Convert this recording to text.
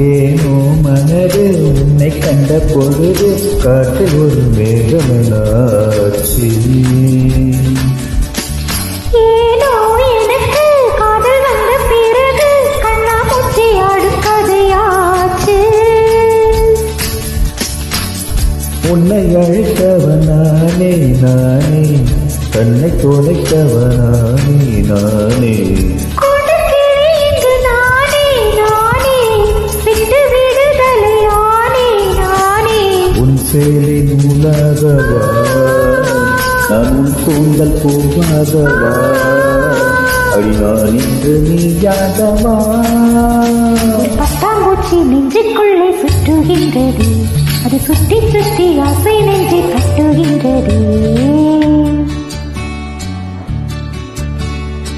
ஏனோ மனது உன்னை கண்ட பொழுது காற்றில் ஒரு மேகமனாச்சு. ஏனோ எனக்கு காதல் வந்த பிறகு கண்ணாமூச்சி ஆடும் கதையாச்சு. உன்னை அழைத்தவனானே நானே, கண்ணை தொலைத்தவனானே நானே. சேலின் உலகவா நான் உன் கூந்தல் பூவாகவா, அடியான் இன்று நீ யாதவா. பட்டாம்பூச்சி நெஞ்சுக்குள்ளே சுற்றுகின்றது, அது சுற்றி சுற்றி ஆசை நெஞ்சை கட்டுகின்றது.